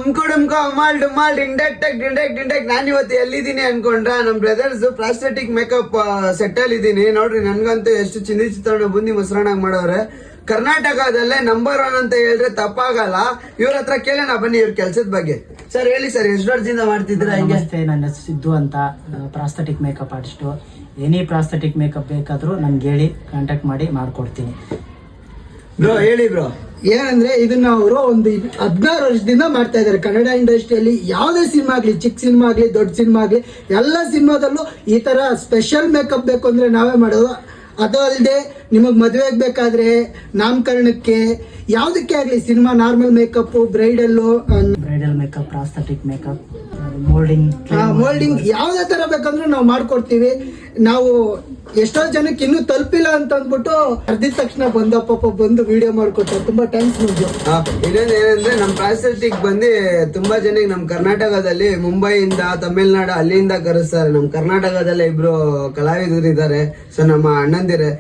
ಡುಮ್ಕೋ mall ಡುಮಾಲ್ ಡಿಂಡೆಕ್ ನಾನು ಇವತ್ತು ಎಲ್ಲಿದ್ದೀನಿ ಅನ್ಕೊಂಡ್ರ ನಮ್ ಬ್ರದರ್ಸ್ ಪ್ರಾಸ್ಥೆಟಿಕ್ ಮೇಕಪ್ ಸೆಟ್ ಅಲ್ಲಿ ಇದೀನಿ. ನೋಡ್ರಿ ನನ್ಗಂತೂ ಎಷ್ಟು ಚಿಂದಿಚಿತ್ರಣ ಬುಂದಿ ಮೊಸರನ್ನಾಗಿ ಮಾಡವ್ರೆ. ಕರ್ನಾಟಕದಲ್ಲೇ ನಂಬರ್ 1 ಅಂತ ಹೇಳಿದ್ರೆ ತಪ್ಪಾಗಲ್ಲ. ಇವ್ರ ಹತ್ರ ಕೇಳೋಣ ಬನ್ನಿ ಇವ್ರ ಕೆಲ್ಸದ ಬಗ್ಗೆ. ಸರ್ ಹೇಳಿ ಸರ್, ಎಷ್ಟು ವರ್ಷದಿಂದ ಮಾಡ್ತಿದ್ರ? ನಮಸ್ತೆ, ನನ್ನ ಹೆಸರು ಸಿದ್ದು ಅಂತ, prosthetic makeup artist. Any prosthetic makeup ಬೇಕಾದರೂ ನನ್ಗೆ ಹೇಳಿ, ಕಾಂಟ್ಯಾಕ್ಟ್ ಮಾಡಿ ಮಾಡ್ಕೊಡ್ತೀನಿ. ಬ್ರೋ ಹೇಳಿ ಬ್ರೋ. ಏನಂದ್ರೆ ಇದನ್ನ ಅವರು ಒಂದು 16 ವರ್ಷದಿಂದ ಮಾಡ್ತಾ ಇದ್ದಾರೆ. ಕನ್ನಡ ಇಂಡಸ್ಟ್ರಿಯಲ್ಲಿ ಯಾವುದೇ ಸಿನಿಮಾ ಆಗ್ಲಿ, ಚಿಕ್ಕ ಸಿನಿಮಾ ಆಗ್ಲಿ, ದೊಡ್ಡ ಸಿನಿಮಾ ಆಗ್ಲಿ, ಎಲ್ಲ ಸಿನಿಮಾದಲ್ಲೂ ಈ ತರ ಸ್ಪೆಷಲ್ ಮೇಕಪ್ ಬೇಕು ಅಂದ್ರೆ ನಾವೇ ಮಾಡೋದು. ಅದು ಅಲ್ಲದೆ ನಿಮಗೆ ಮದುವೆಗೆ ಬೇಕಾದ್ರೆ, ನಾಮಕರಣಕ್ಕೆ, ಯಾವುದಕ್ಕೆ ಆಗಲಿ, cinema normal makeup, bridal makeup, prosthetic makeup, moulding ಯಾವುದೇ ತರ ಬೇಕಂದ್ರೆ ನಾವು ಮಾಡ್ಕೊಡ್ತೀವಿ. ನಾವು ಎಷ್ಟೋ ಜನಕ್ಕೆ ಇನ್ನೂ ತಲುಪಿಲ್ಲ ಅಂತ ಅಂದ್ಬಿಟ್ಟು ಅರ್ಧಿದ ತಕ್ಷಣ ಬಂದು ವಿಡಿಯೋ ಮಾಡ್ಕೊಡ್ತಾರೆ. ತುಂಬಾ ಥ್ಯಾಂಕ್ಸ್ ನಿಮ್ಗೆ. ಇನ್ನೊಂದು ಏನಂದ್ರೆ ನಮ್ ಪ್ರಾಸ್ಥೆಟಿಕ್ ಬಂದು ತುಂಬಾ ಜನಕ್ಕೆ ನಮ್ ಕರ್ನಾಟಕದಲ್ಲಿ ಮುಂಬೈಯಿಂದ, ತಮಿಳ್ನಾಡು ಅಲ್ಲಿಂದ ಕರೆಸ್ತಾರೆ. ನಮ್ ಕರ್ನಾಟಕದಲ್ಲೇ ಇಬ್ರು ಕಲಾವಿದರು ಇದ್ದಾರೆ. ಸೊ ನಮ್ಮ ಅಣ್ಣಂದಿರೆ